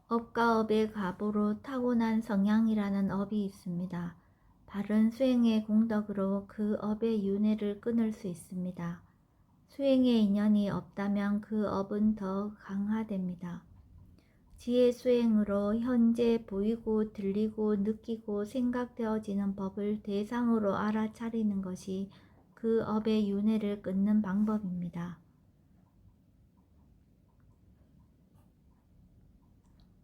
업과 업의 가보로 타고난 성향이라는 업이 있습니다. 바른 수행의 공덕으로 그 업의 윤회를 끊을 수 있습니다. 수행의 인연이 없다면 그 업은 더 강화됩니다. 지혜 수행으로 현재 보이고 들리고 느끼고 생각되어지는 법을 대상으로 알아차리는 것이 그 업의 윤회를 끊는 방법입니다.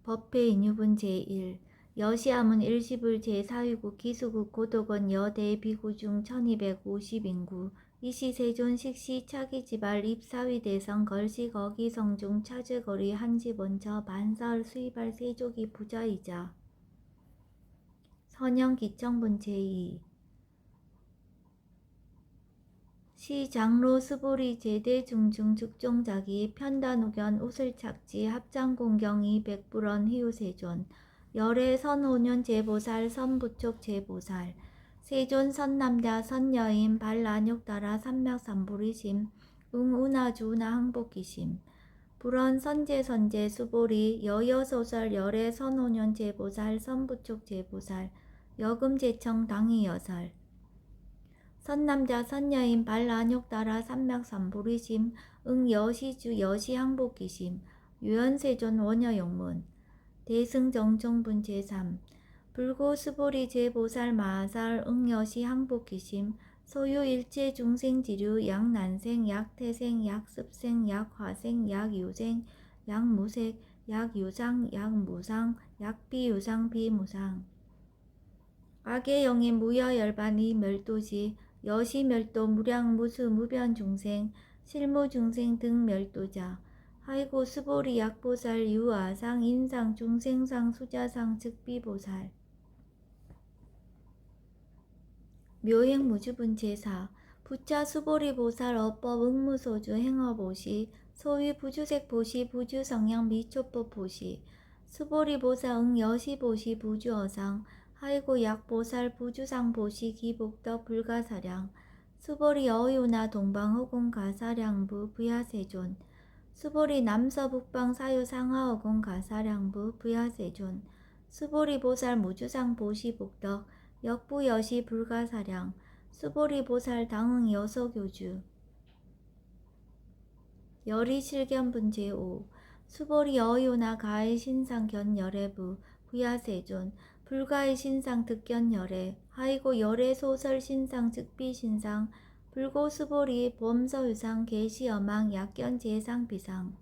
법회 인유분 제1 여시암은 일시불 제4위국 기수국 고독원 여대 비구 중 1250인구 이시 세존 식시 차기지발 입사위 대성 걸시 거기 성중 차즈거리 한집 원처 반설 수입할 세족이 부자이자 선영 기청분 제2 시 장로 스보리 제대 중중 즉종자기 편단우견 우슬착지 합장공경이 백불원 희우세존 열애 선호년 제보살 선부촉 제보살 세존 선남자 선여인 발란욕따라 삼맥삼부리심 응우나주나 항복기심 불원 선제선제 수보리 여여소설 열애 선호년 제보살 선부촉 제보살 여금제청 당의여설 선남자 선여인 발란욕따라 삼맥삼부리심 응여시주 여시항복기심 유연세존 원여용문 대승정종분 제3 불고스보리 제보살 마하살 응여시 항복기심 소유일체 중생지류 약난생 약태생 약습생 약화생 약유생 약무색 약유상 약무상 약비유상 비무상 악의 영인 무여열반이 멸도지 여시멸도 무량무수 무변중생 실무중생 등 멸도자 하이고 스보리 약보살 유아상 인상 중생상 수자상 즉비보살 묘행무주분 제4 부차 수보리 보살 어법 응무소주 행어보시 소위 부주색 보시 부주성향 미초법 보시 수보리 보살 응여시보시 부주어상 하이고 약보살 부주상 보시 기복덕 불가사량 수보리 어유나 동방허공 가사량부 부야세존 수보리 남서북방 사유상하허공 가사량부 부야세존 수보리 보살 무주상 보시 복덕 역부여시 불가사량 수보리 보살 당응 여서교주 열이실견분 제5 수보리 어유나 가의 신상 견열애부 부야세존 불가의 신상 득견열애 하이고 열애 소설 신상 즉비 신상 불고 수보리 범서유상 계시여망 약견 제상 비상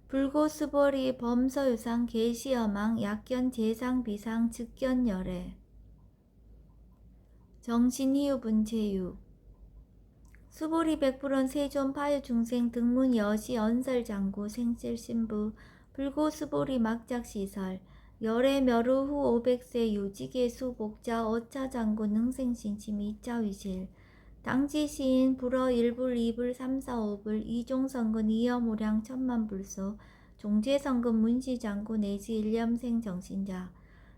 불고 수보리 범서유상 계시여망 약견 제상 비상 즉견열애 정신희우분 제6 수보리 백불원 세존 파유중생 등문 여시 언설장구 생실신부 불고 수보리 막작시설 열애 멸후 후 500세 유지계수 복자 어차장구 능생신침 이자위실 당지시인 불어 1불 2불 3, 4, 5불 이종성근 이여무량 천만불소 종제성근 문시장구 내지 일념생 정신자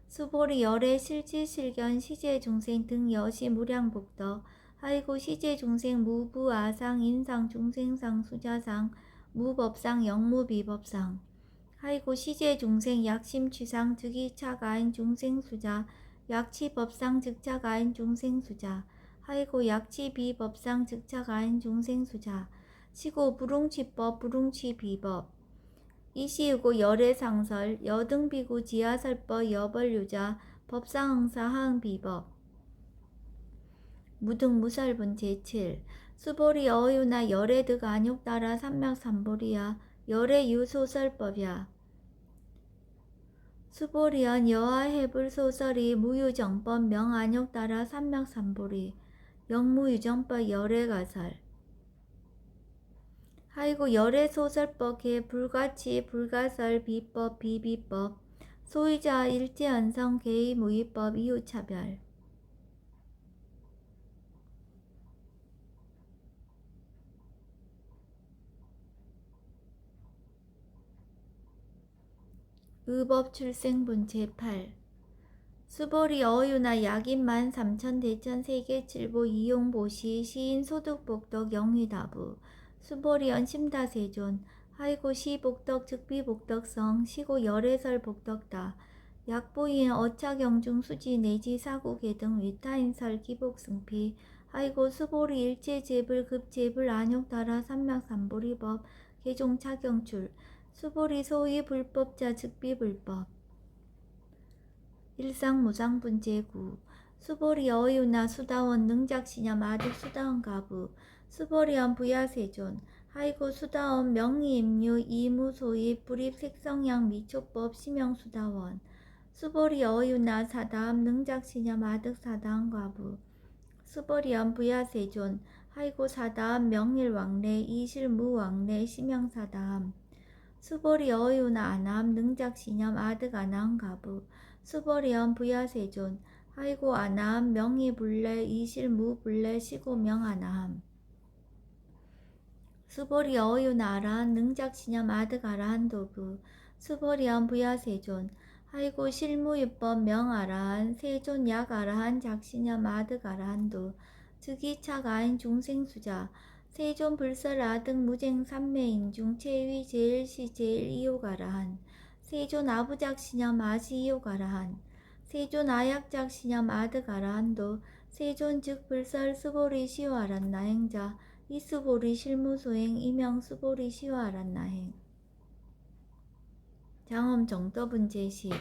수보리 열애 실지실견 시제중생 등 여시 무량복덕 하이고 시제중생 무부아상 인상 중생상 수자상 무법상 영무비법상 하이고 시제중생 약심취상 즉이차가인 중생수자 약치법상 즉차가인 중생수자 하이고 약치비법상 즉차가인 중생수자 시고 불웅치법 불웅치비법 이시우고 열애상설 여등비구 지하설법 여벌유자 법상응사 하응비법 무등무설분 제7 수보리 어유나 열애득 안욕따라 삼맥삼보리야 열애유소설법이야 수보리언 여하해불소설이 무유정법 명안욕따라 삼맥삼보리 영무유정법 열애가설 하이고 열애소설법 개 불가치 불가설 비법 비비법 소유자 일제언성 개의 무위법 이유차별 의법 출생분 제8 수보리 어유나 약인만 삼천 대천 세계 칠보 이용보시 시인 소득복덕 영위다부 수보리언 심다세존 하이고 시복덕 즉비복덕성 시고 열애설 복덕다 약보인 어차경중 수지 내지 사국계 등 위타인설 기복승피 하이고 수보리 일제제불 급제불 안욕다라 삼맥삼보리법 개종 차경출 수보리 소위 불법자 즉비불법 일상무상분제구 수보리 어유나 수다원 능작시념 아득 수다원 가부 수보리언 부야세존 하이고 수다원 명의임류 이무소입 불입색성양 미초법 시명수다원 수보리 어유나 사다함 능작시념 아득 사다함 가부 수보리언 부야세존 하이고 사다함 명일왕래 이실무왕래 시명사다함 수보리 어유나 아남 능작시념 아득 아나함 가부 수보리언 부야세존 하이고 아나함 명의불래 이실무불래 시고명 아나함 수보리 어유나 아라한 능작시념 아득 아라한 도부 수보리언 부야세존 하이고 실무유법 명아라한 세존 약아라한 작시념 아득 아라한도 즉이착 아인 중생수자 세존 불설 아득 무쟁 삼매인중 체위 제일시 제일이욕아라한 세존 아부작시념 아시이욕아라한 세존 아약작시념 아득 아라한도 세존 즉 불설 수보리 시와란 나행자 이수보리 실무소행 이명 수보리 시와란 나행 장엄 정도분제식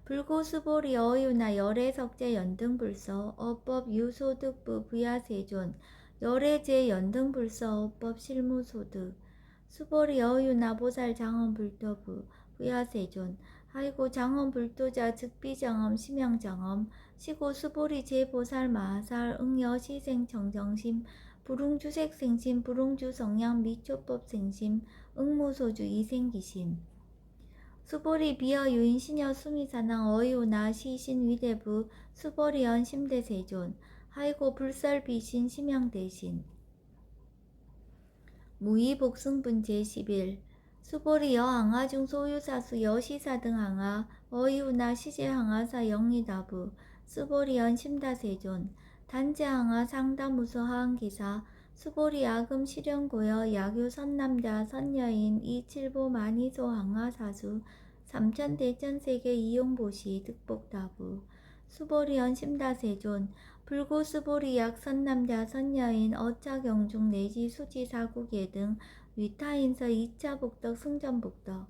불고수보리 어유나 열애석제 연등불서 어법 유소득부 부야세존 열애제 연등불서 어법 실무소득 수보리 어유나 보살 장엄불도부 부야세존 하이고 장엄불도자 즉비장엄 심양장엄 시고 수보리 제보살 마하살 응여시생청정심 불웅주색생심 불웅주성양 미초법생심 응무소주 이생기심 수보리 비어 유인 시녀 수미사낭 어이오나 시신 위대부 수보리언 심대세존 하이고 불설 비신 심양대신 무의복승분 제11 수보리 여항아중 소유사수 여시사 등 항아 어이오나 시제항아사 영리다부 수보리언 심다세존 단제항아 상다무소 하항기사 수보리 아금 실현고여 야교 선남자 선여인 이칠보 만이소 항아사수 삼천대천세계 이용보시 득복다부 수보리언 심다세존 불고수보리약 선남자 선여인 어차경중 내지 수지사국예 등 위타인서 2차 복덕 승전복덕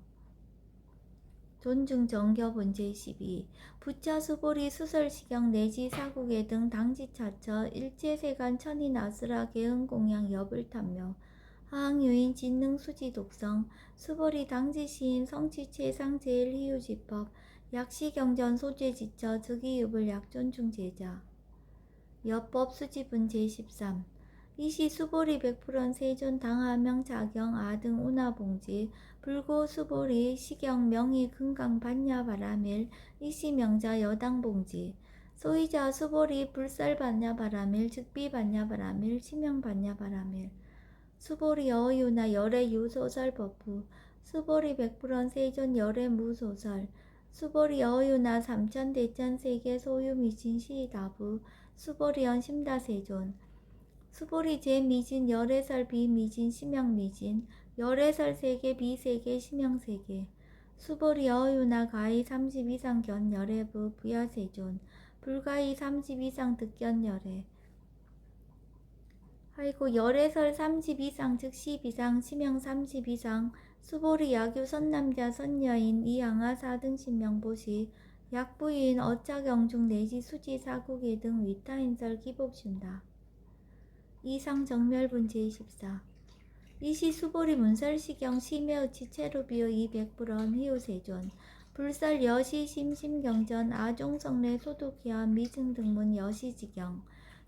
존중정교본 제12 부처수보리 수설시경 내지 사국예 등 당지차처 일제세간 천인아수라 개흥공양 여불탐묘 하항유인 진능수지독성 수보리 당지시인 성취최상 제일희유지법 약시경전 소죄지처 즉이유불 약존중제자 여법수지분 제13 이시 수보리 100% 세존 당하명 자경 아등 운하봉지 불고 수보리 시경 명의 금강 반야 바라밀 이시 명자 여당봉지 소이자 수보리 불설 반야 바라밀 즉비 반야 바라밀 시명 반야 바라밀 수보리 어유나 열애 유소설 법부 수보리 100% 세존 열애 무소설 수보리 어유나 삼천대천 세계 소유 미진 시다부 수보리언 심다세존 수보리 제미진 열애설 비미진 심양미진 열애설 세계 비세계 심양세계 수보리 어유나 가히 30 이상 견 열애부 부야세존 불가히 30 이상 득견 열애 하이고 열애설 30 이상 즉 10 이상 심양 30 이상 수보리 야교 선남자 선여인 이항아 4등 신명보시 약부인 어차경중 내지 수지 사국예 등 위타인설 기복준다. 이상정멸분 제14 이시 수보리 문설시경 심해의치 체루비오 200불언 희우세존 불설 여시 심심경전 아종성례 소독기한 미증등문 여시지경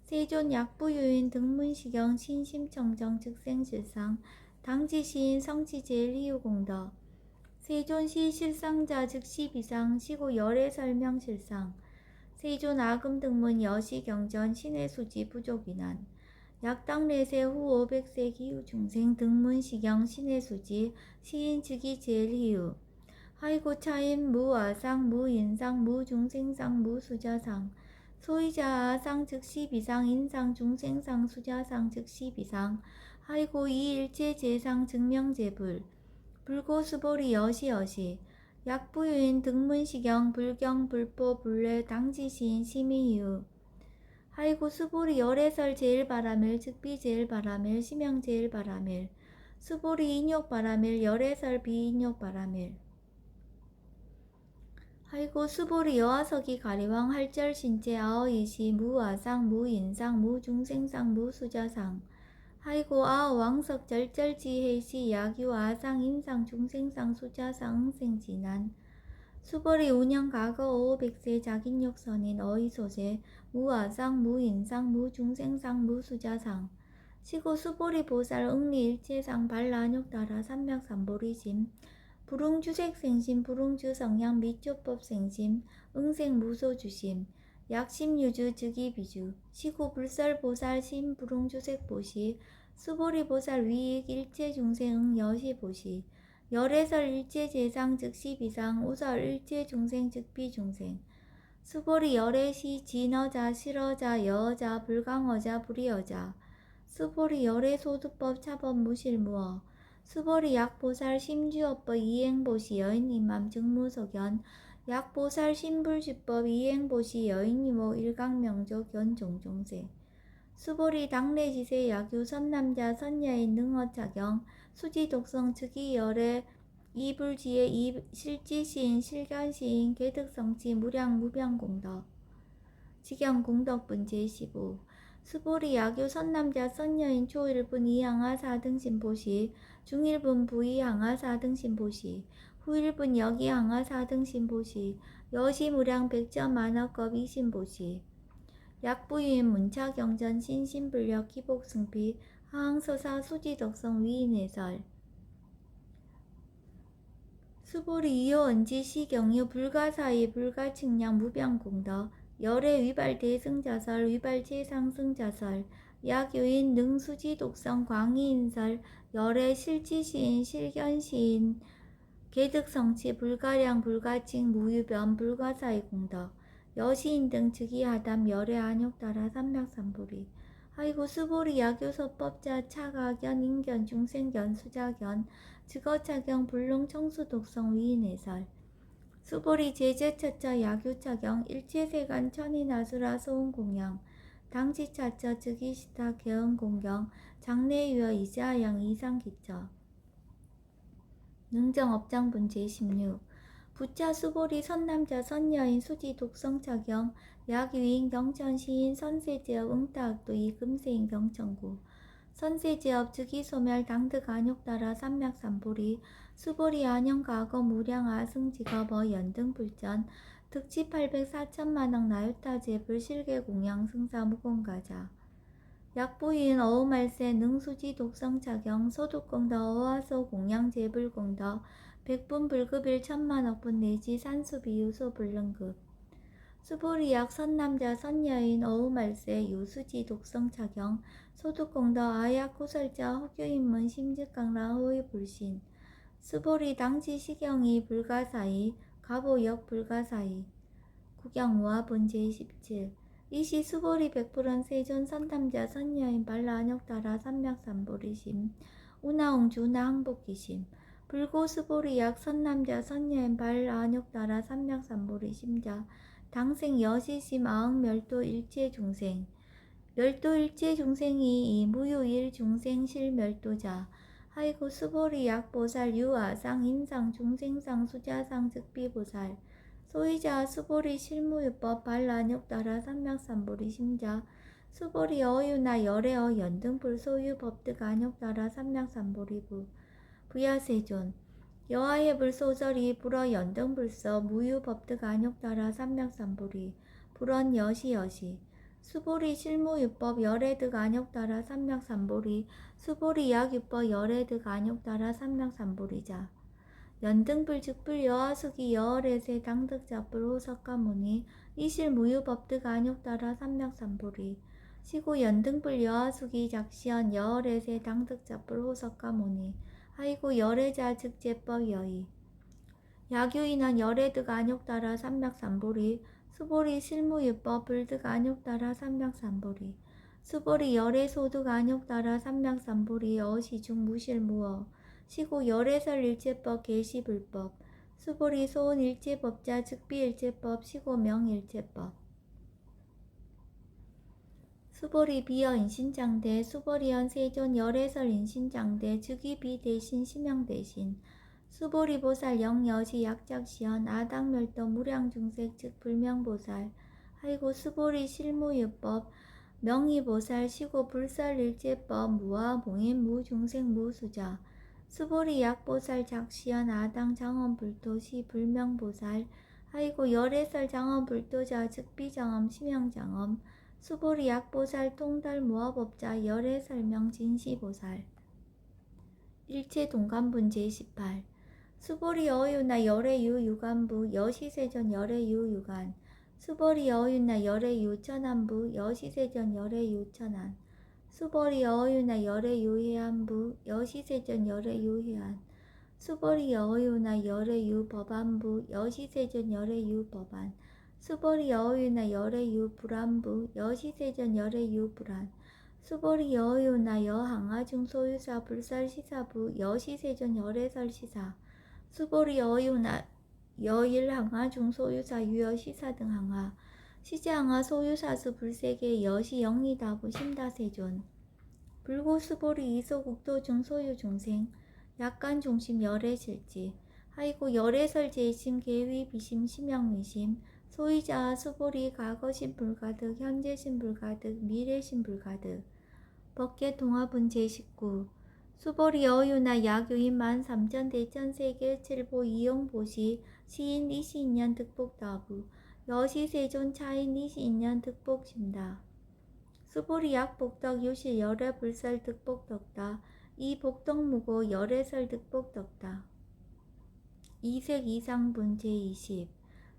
세존 약부유인 등문시경 신심청정 즉생실상 당지시인 성취제일희유공덕 세존시 실상자 즉 10이상 시고 열애 설명실상 세존 아금등문 여시경전 신해수지 부족인한 약당내세 후 500세 기후 중생 등문시경 신해수지 시인 즉이 제일희유 하이고 차임 무아상 무인상 무중생상 무수자상 소이자 아상 즉 십이상 인상 중생상 수자상 즉 십이상 하이고 이일체 제상 증명제불 불고수보리 여시여시 약부유인 등문시경 불경 불보 불례 당지시인 심의유 하이고 수보리 열애설 제일바라밀 즉비 제일바라밀 심형 제일바라밀 수보리 인욕바라밀 열애설 비인욕바라밀 하이고 수보리 여화석이 가리왕 할절신체 아어이시 무아상 무인상 무중생상 무수자상 하이고 아어왕석 절절지해시 야규 아상 인상 중생상 수자상 응생진한 수벌이 운영 과거 500세 자긴욕선인 어이소재 무아상 무인상 무중생상 무수자상 시고 수보리 보살 응리일체상 발라욕따라 삼맥삼보리심 불응주색생심 불응주성량 미초법생심 응생무소주심 약심유주 즉이비주 시고 불설보살 심불응주색보시 수보리보살 위익 일체중생 여시보시 열애설 일체재상 즉시비상 우설 일체중생 즉비중생 수보리 열애시 진어자 실어자 여어자 불강어자 불이어자 수보리 열애소두법 차법 무실무어 수보리 약보살 심주어법 이행보시 여인님맘 증무석연 약보살 심불주법 이행보시 여인이모 일강명조 견종종세 수보리 당례지세 야규 선남자 선여인 능어차경 수지독성 즉이열애 이불지의 실지시인 실견시인 개득성치 무량 무병공덕 직영공덕분 제15 수보리 야규 선남자 선여인 초일분 이항하 사등신보시 중일분 부이항하 사등신보시 후일분 여기항하 사등신보시 여시무량 백점만어급 이신보시 약부유인 문차경전 신신불력 기복승피 하항서사 수지덕성 위인해설 수보리 이호언지 시경유 불가사의 불가측량 무병공덕 열애 위발 대승자설 위발 최상승자설 약유인 능수지독성 광희인설 열애 실지시인 실견시인 개득성치 불가량 불가칭 무유변 불가사의 공덕 여시인 등 즉이하담 열애 안욕따라 삼맥삼보리 하이고 수보리 야교서법자 차가견 인견 중생견 수자견 즉어차경 불능 청수독성 위인해설 수보리 제제차차 야교차경 일체세간 천인아수라 소음공양 당지차차 즉이시타 개은공경 장래유여 이자양 이상기처 능정업장분 제16 부차 수보리 선남자 선여인 수지 독성차경 약유인 경천시인 선세제업 응타학도 이금세인 경천구 선세제업 즉이소멸 당득 안욕따라 삼맥삼보리 수보리 안영과거 무량 아승직업어 연등불전 득지 800 4천만억 나유타제 불실계공양 승사 무공가자 약부인 어우말세 능수지 독성차경 소득공덕 어화소 공양제불공덕 백분 불급일 천만억분 내지 산수비유소 불능급 수보리약 선남자 선여인 어우말세 유수지 독성차경 소득공덕 아약 구설자 혹유인문 심즉강라 호의불신 수보리 당지 시경이 불가사의 가보역 불가사의 구경무화분 제17 이시 수보리 백불원 세존 선남자 선여인 발라안욕따라 삼맥삼보리심 우나옹주나 항복기심 불고 수보리 약 선남자 선여인 발라안욕따라 삼맥삼보리심자 당생 여시심 아흥 멸도 일체중생 멸도 일체중생이 이 무유일 중생 실멸도자 하이고 수보리 약보살 유아상 인상 중생상 수자상 즉비보살 소이자 수보리 실무유법 발라안욕따라 삼맥삼보리 심자 수보리 어유나 열애어 연등불 소유법득 안욕따라 삼맥삼보리부 부야세존 여하예불 소절이 불어 연등불서 무유법득 안욕따라 삼맥삼보리 불언 여시여시 수보리 실무유법 열애득 안욕따라 삼맥삼보리 수보리 약유법 열애득 안욕따라 삼맥삼보리자 연등불 즉불 여하수기 여월에세 당득자불 호석가무니 이실 무유법득 안욕따라 삼맥삼보리 시고 연등불 여하수기 작시연 여월에세 당득자불 호석가무니 하이고 열애자 즉제법 여의 야규인한 열애득 안욕따라 삼맥삼보리 수보리 실무유법 불득 안욕따라 삼맥삼보리 수보리 열애소득 안욕따라 삼맥삼보리 어시중 무실무어 시고 열애설 일체법 계시불법 수보리 소은 일체법자 즉비일체법 시고 명일체법 수보리 비어 인신장대 수보리연 세존 열애설 인신장대 즉위비 대신 심양 대신 수보리 보살 영여시 약작시연 아당멸도 무량중색 즉 불명보살 하이고 수보리 실무유법 명의보살 시고 불설일제법 무아 봉인 무중생 무수자 수보리 약보살 작시연 아당 장엄불토시 불명보살 하이고 열애설 장엄불토자 즉 비장엄 심양장엄 수보리 약보살 통달 무아법자 열애설명 진시보살 일체 동간분 제18 수보리 어유나 열애유 유간부 여시세전 열애유 유간 수보리 어유나 열애유 천안부 여시세전 열애유 천안 수보리 어유나 열애유 해안부 여시세전 열애유 해안 수보리 어유나 열애유 법안부 여시세전 열애유 법안 수보리 어유나 열애유 불안부 여시세전 열애유 불안 수보리 여유나 여항아중 소유사 불살시사부 여시세전 열애설시사 수보리 여유나 여일항아중 소유사 유여시사 등 항아 시제항아 소유사수 불세계 여시 영리다부 심다세존 불고 수보리 이소국도중 소유중생 약간 중심 열애실지 하이고 열애설 제심 계위 비심 심양미심 소유자 수보리 과거심 불가득 현재심 불가득 미래심 불가득 법계 통합은 제19 수보리 어유나 야교인 13,000대천세계 칠보 이용보시 시인 이시인년 득복다부 여시세존 차인 이시인년 득복심다 수보리 약복덕 유실 열애불설 득복덕다 이복덕무고 열애설 득복덕다 이색 이상분 제20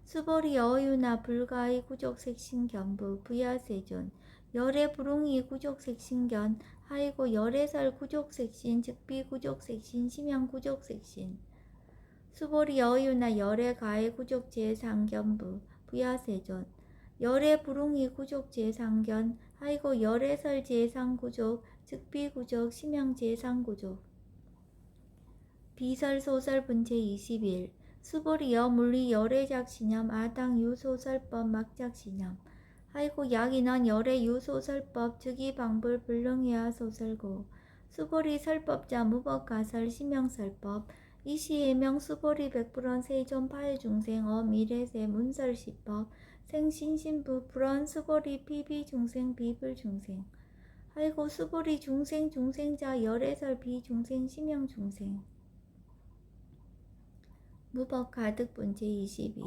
수보리 어유나 불가의 구족색신견부 부야세존 열애불웅이 구족색신견 하이고 열애설 구족색신 즉비 구족색신 심양 구족색신 수보리 어유나 열애가의 구족제상견부 부야세존 열애불웅이 구족제상견 하이고 열애설 제상구족 즉비 구족 심양 제상구족 비설 소설 분체 21 수보리 여물리 열애작 신념 아당 유소설법 막작 신념 하이고 약인원 열애 유소설법 즉이 방불 불능이야 소설고 수보리 설법자 무법가설 심영설법 이시해명 수보리 백불원 세존 파해중생 어미래세 문설시법 생신신부 불원 수보리 비비중생 비불중생 하이고 수보리 중생 중생자 열애설 비중생 심영중생 무법 가득분체 22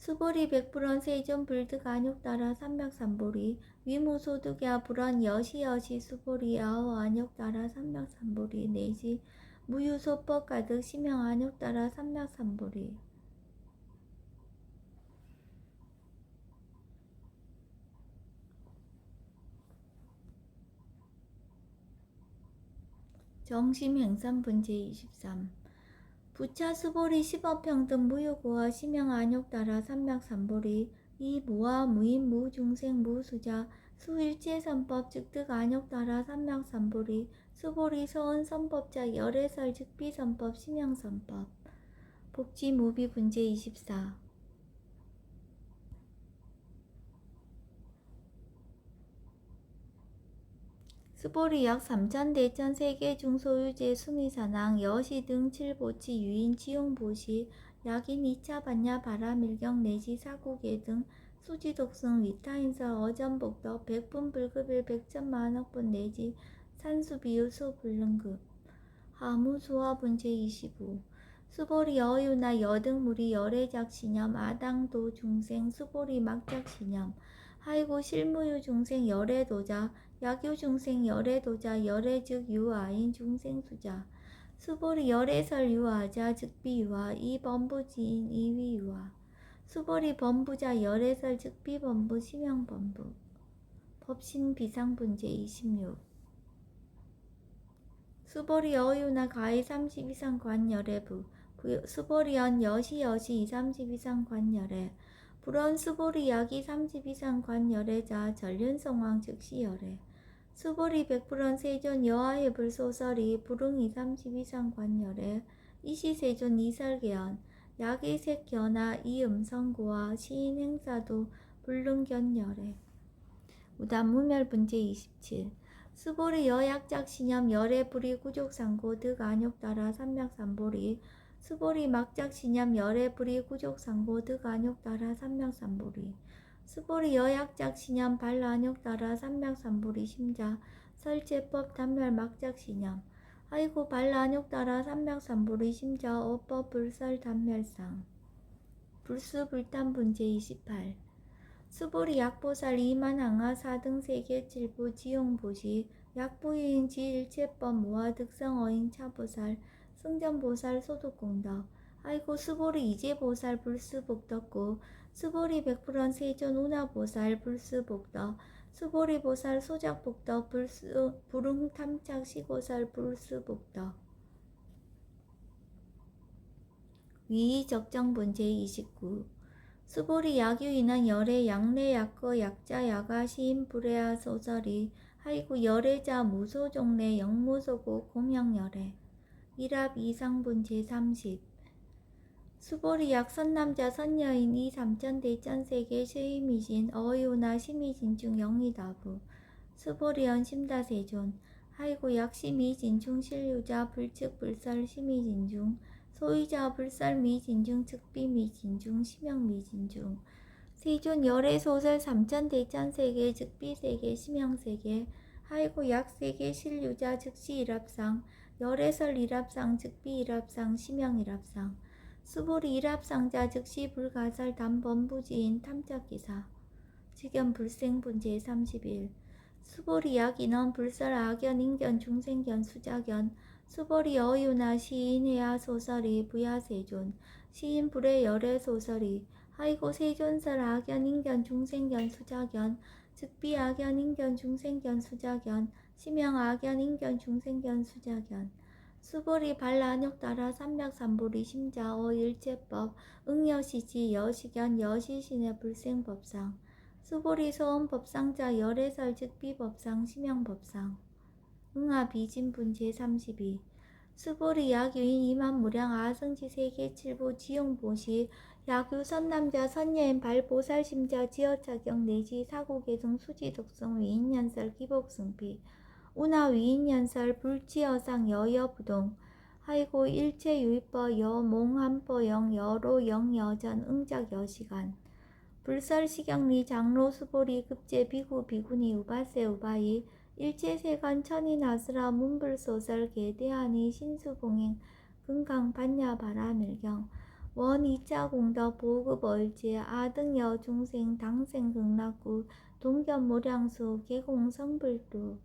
수보리 백불원 세존 불득 안욕따라 삼맥삼보리 위무소득야 불원 여시여시 수보리 아호 안욕따라 삼맥삼보리 내시 무유소법 가득 심형 안욕따라 삼맥삼보리 정심행산분체 23 부차 수보리 시법평등 무유고와 심형 안욕따라 삼맥삼보리 이 무아 무인 무중생 무수자 수일체선법 즉득 안욕따라 삼맥삼보리 수보리 서은선법자 열애설 즉비선법 심형선법 복지무비분체 24 수보리 약 3,000대천 세계 중소유제 수미사낭 여시 등 칠보치 유인 지용보시 약인 2차 반야 바라밀경 내지 사고계 등 수지독승 위타인설 어전복덕 백분 불급일 백천만억분 내지 산수비유 소불능급 하무소화분체 25 수보리 여유나 여등무리 열애작 신념 아당도 중생 수보리 막작 신념 하이고 실무유 중생 열애도자 약유중생 열애도자 열애즉 유아인 중생수자 수보리 열애설 유아자 즉비유아 이범부지인 이위유아 수보리 범부자 열애설 즉비범부 심형범부 법신비상분제 26 수보리 어유나 가히 30 이상 관열애부 스보리언 여시 230 이상 관열에 불언 스보리 야기 30 이상 관열애자 전륜성왕 즉시열애 스보리 백불언 세존 여하해불 소설이 불응 230 이상 관열에 이시세존 이설계연 야기 색견하 이음성구와 시인 행사도 불능견열애 우단 무멸분제 27 스보리 여약작 신염 열애 불이 구족상고 득 안욕따라 삼맥삼보리 스보리 막작 신염 열애 불이 구족상고 득 안욕따라 삼맥삼보리 스보리 여약작 신염 발 안욕따라 삼맥삼보리 심자 설제법 단멸 막작 신염 아이고 발 안욕따라 삼맥삼보리 심자 어법 불설 단멸상 불수 불탄분제 28 스보리 약보살 이만항하 4등 세계 7부 지용보시 약부유인 지일체법 모아 득성어인 차보살 승전보살 소득공덕 아이고 스보리 이제보살 불수복덕구 스보리 백불원 세존 운하보살 불수복덕 스보리보살 소작복덕 불응탐착 시고살 불수복덕 위의적정분제 29 스보리 야규인은 열애 양례 약거 약자 야가 시인 불애하 소설이 하이구 열애자 무소종례 영무소고 공양열애 일합 이상분 제30 스보리 약 선남자 선여인 이 삼천 대천세계 시미진 어유나 시미진중 영이다부 스보리언 심다세존 하이구 약 시미진중 실유자 불측 불설 시미진중 소유자 불설 미진중 즉비 미진중 심형 미진중 세존 열애 소설 삼천 대천세계 즉비세계 심형세계 하이고 약세계 실유자 즉시 일합상 열애설 일합상 즉비 일합상 심형 일합상 스보리 일합상자 즉시 불가설 단범부지인 탐착기사 직연 불생분 제31 스보리 약인원 불설 악연 인견 중생견 수작견 스보리 어유나 시인 해야 소설이 부야세존 시인 불의 열애 소설이 하이고 세존설 악연 인견 중생견 수작견 즉비 악연 인견 중생견 수작견 심형 악연 인견 중생견 수작견 스보리 발란욕 따라 삼맥삼보리 심자 일체법 응여시지 여시견 여시신의 불생법상 스보리 소원법상자 열애설 즉비법상 심형법상 응하비진분 제32 스보리 야규인 이만무량 아승지 세계 7부 지용보시 야규 선남자 선여인 발보살심자 지어차경 내지 사고계승 수지독성 위인연설 기복승피 운하 위인연설 불지어상 여여부동 하이고 일체유입법 여몽한법영 여로영 여전 응작 여시간 불설시경리 장로 수보리 급제 비구 비구니 우바세 우바이 일체세간 천인아스라 문불소설 계대하니 신수봉행 금강 반야 바라밀경 원 2차 공덕 보급 얼제 아등여 중생 당생 극락구 동견 모량수 계공 성불도